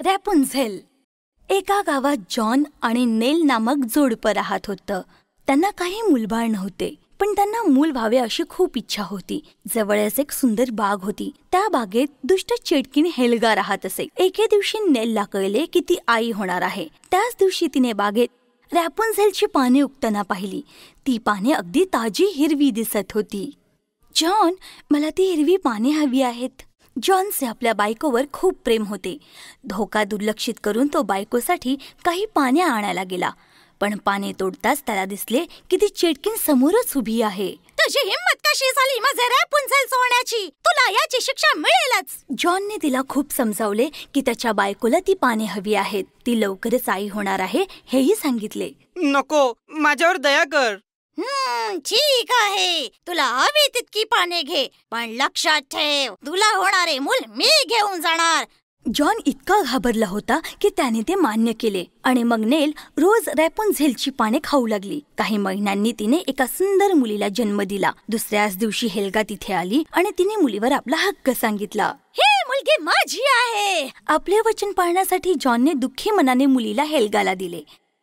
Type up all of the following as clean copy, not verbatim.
रॅपुन्झेल. एका गावात जॉन आणि नेल नामक जोडपं राहत होतं. त्यांना काही मूलबाळ नव्हते, पण त्यांना मूल व्हावे अशी खूप इच्छा होती. जवळच एक सुंदर बाग होती. त्या बागेत दुष्ट चेटकीण हेल्गा राहत असे. एके दिवशी नेलला कळले की ती आई होणार आहे. त्याच दिवशी तिने बागेत रॅपुन्झेलची पाने उगताना पाहिली. ती पाने अगदी ताजी हिरवी दिसत होती. जॉन, मला ती हिरवी पाने हवी आहेत. जॉनचे आपल्या बायकोवर खूप प्रेम होते. धोका दुर्लक्षित करून तो बायकोसाठी काही पाने आणायला गेला, पण पाने तोडताच त्याला दिसले की ती चेटकीण समोरच उभी आहे. तुझी हिम्मत कशी झाली माझे रॅपुन्झेल सोडण्याची? तुला याची शिक्षा मिळेलच. जॉनने तिला खूप समजावले की त्याच्या बायकोला ती पाने हवी आहेत. ती लवकरच आई होणार आहे हेही सांगितले. नको, माझ्यावर दया कर. ठीक आहे, तुला हवी तितकी पाने घे, पण लक्षात ठेव, तुला होणारे मूल मी घेऊन जाणार. जॉन इतका घाबरला होता की त्याने ते मान्य केले आणि मग नेल रोज रॅपुन्झेलची पाने खाऊ लागली. काही महिन्यांनी तिने एका सुंदर मुलीला जन्म दिला. दुसऱ्याच दिवशी हेल्गा तिथे आली आणि तिने मुलीवर आपला हक्क सांगितला. ही मुलगी माझी आहे. आपले वचन पाळण्यासाठी जॉनने दुःखी मनाने मुलीला हेल्गाला दिले.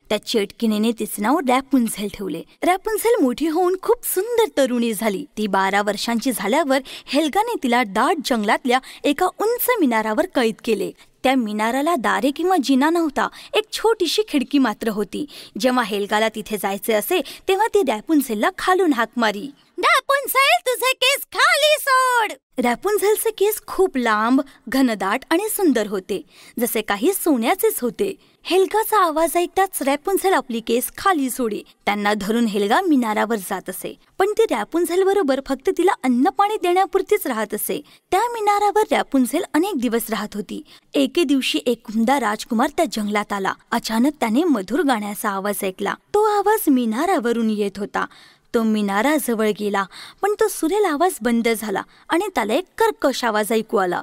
त्या चेटकिणीने तिचे नाव रॅपुन्झेल ठेवले. रॅपुन्झेल मोठी होऊन खूप सुंदर तरुणी झाली. ती 12 वर्षांची झाल्यावर हेल्गाने तिला दाट जंगलातल्या एका उंच मिनारावर कैद केले. त्या मिनाराला दारे किंवा जिना नव्हता, एक छोटीशी खिडकी मात्र होती. जेव्हा हेल्गाला तिथे जायचे असे तेव्हा ती रॅपुन्झेलला खालून हाक मारी. रॅपुन्झेल, तुझे केस खाली सोड. रॅपुन्झेलचे केस खूप लांब, घनदाट आणि सुंदर होते, जसे काही सोन्याचेच होते. हेल्गाचा आवाज ऐकताच रॅपुन्झेल आपली केस खाली सोडी. त्यांना धरून हेल्गा मिनारावर जात असे, पण ती रॅपुन्झेल बरोबर फक्त तिला अन्न पाणी देण्यापुरतीच राहत असे. त्या मिनारावर रॅपुन्झेल अनेक दिवस राहत होती. एके दिवशी एक उमदा राजकुमार त्या जंगलात आला. अचानक त्याने मधुर गाण्याचा आवाज ऐकला. तो आवाज मिनारावरून येत होता. तो मिनारा जवळ गेला, पण तो सुरेल आवाज बंद झाला आणि त्याला एक कर्कश आवाज ऐकू आला.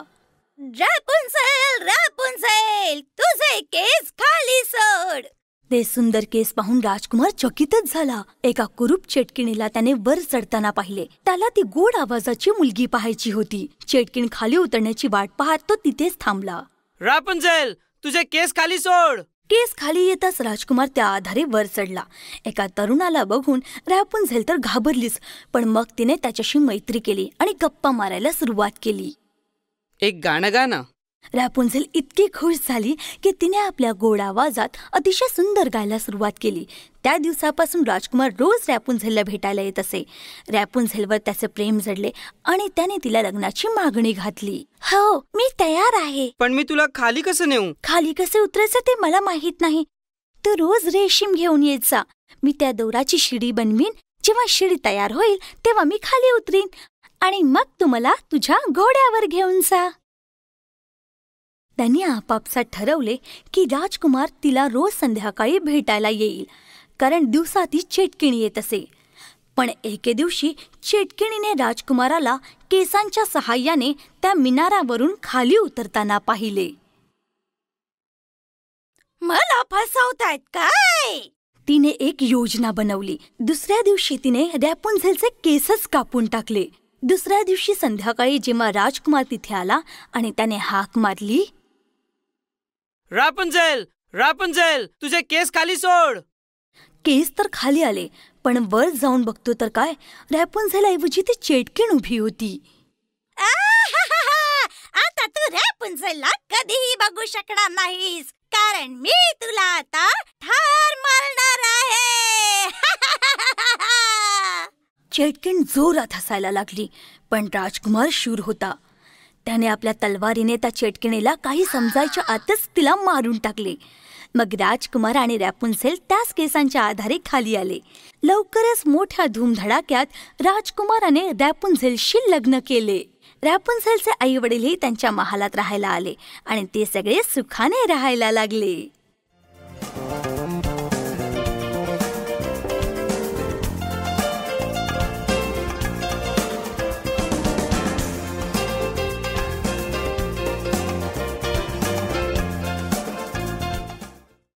रॅपुन्झेल, रॅपुन्झेल, तुझे केस खाली सोड. ते सुंदर केस पाहून राजकुमार चकितच झाला. एका कुरूप चेटकिणीला त्याने वर चढताना पाहिले. त्याला ती गोड आवाजाची मुलगी पाहायची होती. चेटकीण खाली उतरण्याची वाट पाहत तो तिथेच थांबला. रॅपुन्झेल, तुझे केस खाली सोड. केस खाली येताच राजकुमार त्या आधारे वर चढला. एका तरुणाला बघून रॅपुन्झेल तर घाबरलीच, पण मग तिने त्याच्याशी मैत्री केली आणि गप्पा मारायला सुरुवात केली. एक गाणं गा ना. रॅपुन्झेल इतकी खुश झाली की तिने आपल्या गोड आवाजात अतिशय सुंदर गायला सुरुवात केली. त्या दिवसापासून राजकुमार रोज रॅपुन्झेलला भेटायला येत असे. रॅपुन्झेलवर त्याचे प्रेम जडले आणि त्याने तिला लग्नाची मागणी घातली. हो, मी तयार आहे. पण मी तुला खाली कसं नेऊ? खाली कसे उतरायचं ते मला माहित नाही. तू रोज रेशीम घेऊन येत जा. मी त्या दोराची शिडी बनवीन. जेव्हा शिडी तयार होईल तेव्हा मी खाली उतरीन आणि मग तू मला तुझ्या घोड्यावर घेऊन जा. त्यांनी आपापसात ठरवले की राजकुमार तिला रोज संध्याकाळी भेटायला येईल, कारण दिवसा ती चेटकिणी येत असे. पण एके दिवशी चेटकिणीने राजकुमाराला केसांच्या सहाय्याने त्या मिनारावरून खाली उतरताना पाहिले. मला फसवतायत काय? तिने एक योजना बनवली. दुसऱ्या दिवशी तिने रॅपुन्झेलचे केसच कापून टाकले. दुसऱ्या दिवशी संध्याकाळी जेव्हा राजकुमार तिथे आला आणि त्याने हाक मारली, रॅपुन्झेल, रॅपुन्झेल, तुझे केस खाली सोड. केस तर खाली आले, पण वर जाऊन बघतो तर काय, रॅपुन्झेल ऐवजी ती चेटकीण उभी होती. आता तू रॅपुन्झेलला कधीही बघू शकणार नाहीस, कारण मी तुला आता ठार मारणार आहे. चेटकीण जोरात हसायला लागली, पण राजकुमार शूर होता. त्याने आपल्या तलवारीने त्या चेटकिणीला काही समजायच्या आतच तिला मारून टाकले. मग राजकुमार आणि रॅपुन्झेल त्याच केसांच्या आधारे खाली आले. लवकरच मोठ्या धूमधडाक्यात राजकुमाराने रॅपुन्झेलशी लग्न केले. रॅपुन्झेलचे आई वडीलही त्यांच्या महालात राहायला आले आणि ते सगळे सुखाने राहायला लागले.